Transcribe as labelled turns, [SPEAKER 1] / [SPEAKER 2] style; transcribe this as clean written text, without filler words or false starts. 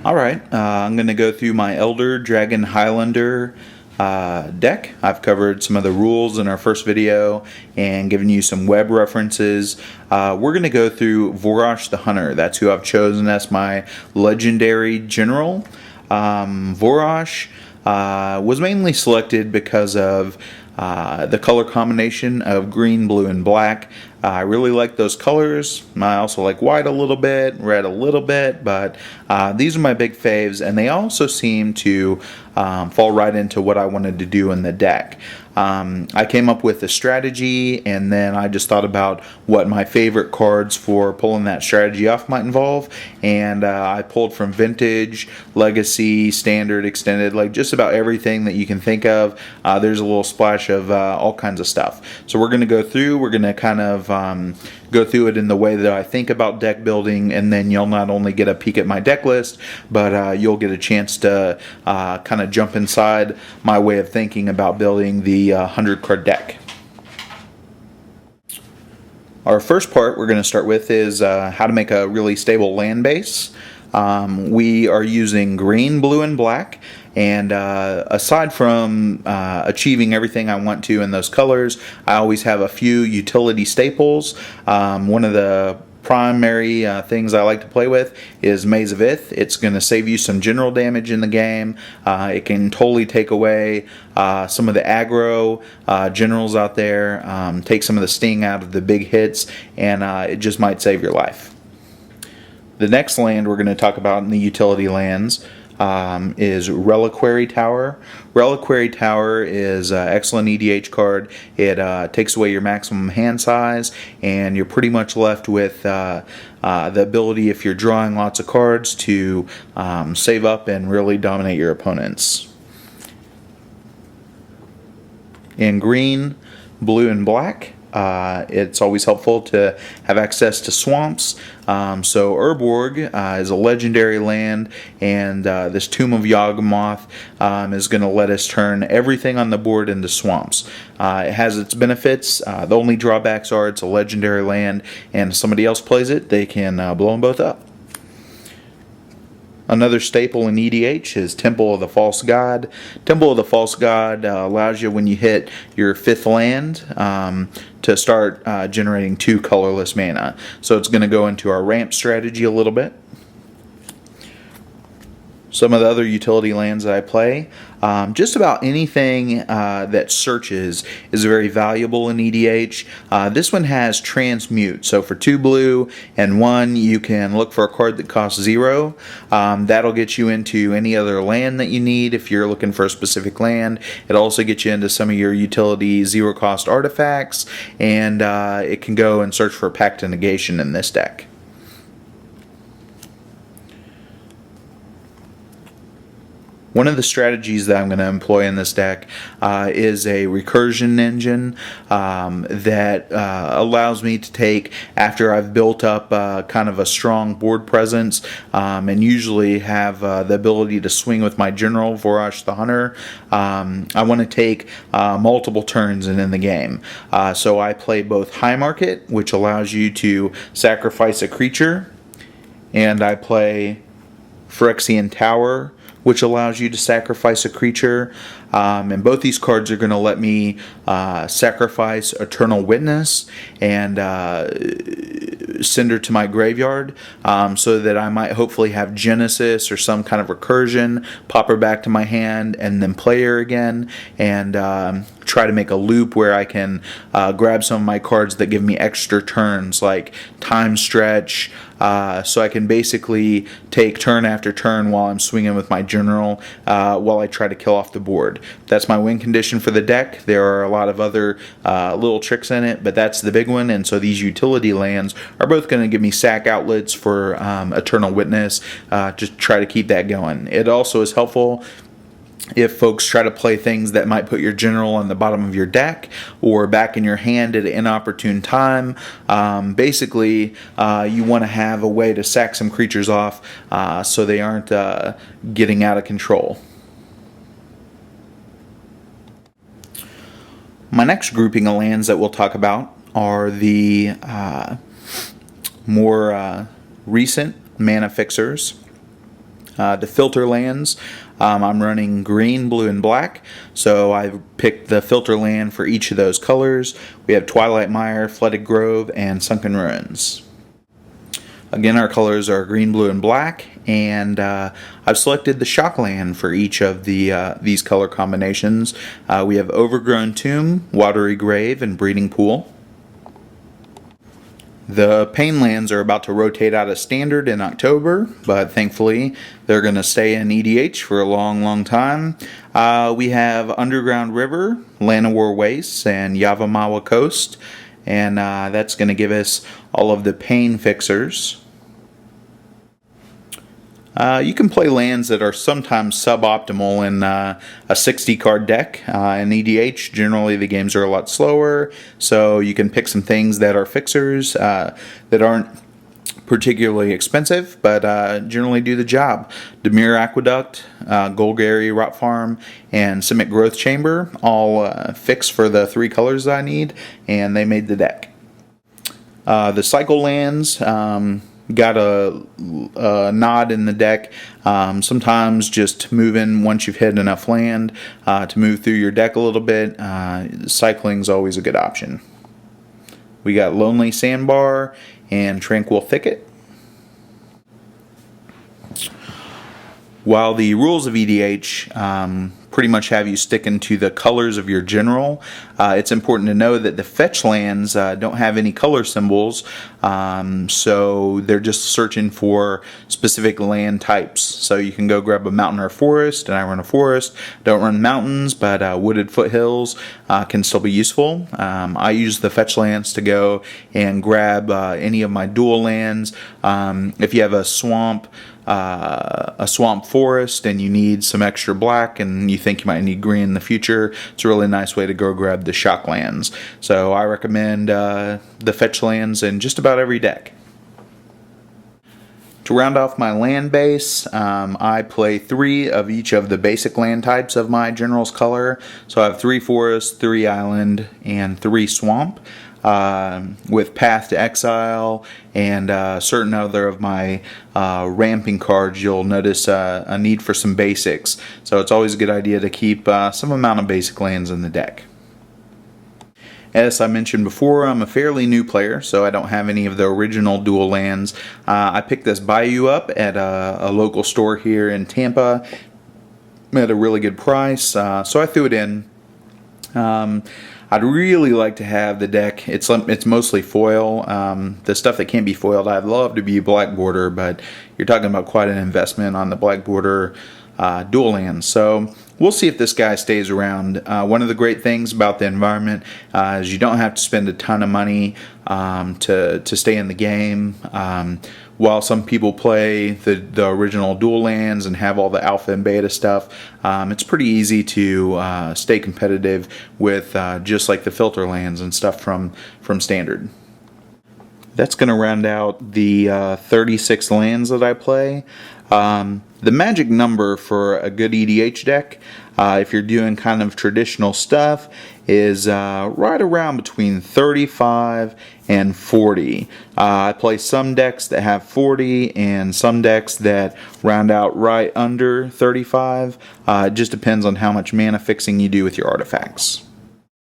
[SPEAKER 1] Alright, I'm going to go through my Elder Dragon Highlander deck. I've covered some of the rules in our first video and given you some web references. We're going to go through Vorosh the Hunter. That's who I've chosen as my legendary general. Vorosh was mainly selected because of the color combination of green, blue, and black. I really like those colors. I also like white a little bit, red a little bit, but these are my big faves, and they also seem to fall right into what I wanted to do in the deck. I came up with a strategy, and then I just thought about what my favorite cards for pulling that strategy off might involve, and I pulled from Vintage, Legacy, Standard, Extended, like just about everything that you can think of. There's a little splash of all kinds of stuff. So we're going to go through, we're going to kind of go through it in the way that I think about deck building, and then you'll not only get a peek at my deck list, but you'll get a chance to kind of jump inside my way of thinking about building the 100 card deck. Our first part we're going to start with is how to make a really stable land base. We are using green, blue, and black. And aside from achieving everything I want to in those colors, I always have a few utility staples. One of the primary things I like to play with is Maze of Ith. It's going to save you some general damage in the game. It can totally take away some of the aggro generals out there, take some of the sting out of the big hits, and it just might save your life. The next land we're going to talk about in the utility lands is Reliquary Tower. Reliquary Tower is an excellent EDH card. It takes away your maximum hand size, and you're pretty much left with the ability, if you're drawing lots of cards, to save up and really dominate your opponents. In green, blue, and black, it's always helpful to have access to swamps. So Urborg is a legendary land, and this Tomb of Yawgmoth is going to let us turn everything on the board into swamps. It has its benefits. The only drawbacks are it's a legendary land, and if somebody else plays it, they can blow them both up. Another staple in EDH is Temple of the False God. Temple of the False God allows you, when you hit your 5th land, to start generating 2 colorless mana. So it's going to go into our ramp strategy a little bit. Some of the other utility lands that I play, just about anything that searches is very valuable in EDH. This one has Transmute, so for 2 blue and 1 you can look for a card that costs 0. That'll get you into any other land that you need if you're looking for a specific land. It'll also get you into some of your utility 0 cost artifacts, and it can go and search for Pact to Negation in this deck. One of the strategies that I'm going to employ in this deck is a recursion engine that allows me to take, after I've built up kind of a strong board presence, and usually have the ability to swing with my general, Vorosh the Hunter, I want to take multiple turns in the game. So I play both High Market, which allows you to sacrifice a creature, and I play Phyrexian Tower, which allows you to sacrifice a creature. And both these cards are going to let me sacrifice Eternal Witness and send her to my graveyard, so that I might hopefully have Genesis or some kind of recursion, pop her back to my hand, and then play her again, and try to make a loop where I can grab some of my cards that give me extra turns, like Time Stretch, so I can basically take turn after turn while I'm swinging with my general, while I try to kill off the board. That's my win condition for the deck. There are a lot of other little tricks in it, but that's the big one. And so these utility lands are both going to give me sack outlets for Eternal Witness, to try to keep that going. It also is helpful if folks try to play things that might put your general on the bottom of your deck or back in your hand at an inopportune time. Basically, you want to have a way to sack some creatures off so they aren't getting out of control. My next grouping of lands that we'll talk about are the more recent mana fixers. The filter lands, I'm running green, blue, and black, so I picked the filter land for each of those colors. We have Twilight Mire, Flooded Grove, and Sunken Ruins. Again, our colors are green, blue, and black, and I've selected the shock land for each of these color combinations. We have Overgrown Tomb, Watery Grave, and Breeding Pool. The Pain lands are about to rotate out of Standard in October, but thankfully they're going to stay in EDH for a long, long time. We have Underground River, Llanowar Wastes, and Yavimaya Coast, and that's going to give us all of the Pain fixers. You can play lands that are sometimes suboptimal in a 60-card deck. In EDH, generally the games are a lot slower, so you can pick some things that are fixers that aren't particularly expensive, but generally do the job. Dimir Aqueduct, Golgari Rot Farm, and Simic Growth Chamber all fix for the 3 colors I need, and they made the deck. The cycle lands got a nod in the deck. Sometimes just moving once you've hit enough land to move through your deck a little bit. Cycling's always a good option. We got Lonely Sandbar and Tranquil Thicket. While the rules of EDH pretty much have you sticking to the colors of your general, it's important to know that the fetch lands don't have any color symbols, so they're just searching for specific land types. So you can go grab a mountain or a forest, and I run a forest. Don't run mountains, but wooded foothills can still be useful. I use the fetch lands to go and grab any of my dual lands. If you have a swamp forest and you need some extra black and you think you might need green in the future, it's a really nice way to go grab the shock lands. So I recommend the fetch lands in just about every deck. To round off my land base, I play 3 of each of the basic land types of my general's color. So I have 3 forest, 3 island, and 3 swamp. With Path to Exile and certain other of my ramping cards, you'll notice a need for some basics. So it's always a good idea to keep some amount of basic lands in the deck. As I mentioned before, I'm a fairly new player, so I don't have any of the original dual lands. I picked this Bayou up at a local store here in Tampa at a really good price, so I threw it in. I'd really like to have the deck. It's mostly foil. The stuff that can't be foiled, I'd love to be black border, but you're talking about quite an investment on the black border dual lands. So we'll see if this guy stays around. One of the great things about the environment is you don't have to spend a ton of money to stay in the game. While some people play the original dual lands and have all the alpha and beta stuff, it's pretty easy to stay competitive with just like the filter lands and stuff from Standard. That's going to round out the 36 lands that I play. The magic number for a good EDH deck, if you're doing kind of traditional stuff, is right around between 35 and 40. I play some decks that have 40 and some decks that round out right under 35. It just depends on how much mana fixing you do with your artifacts.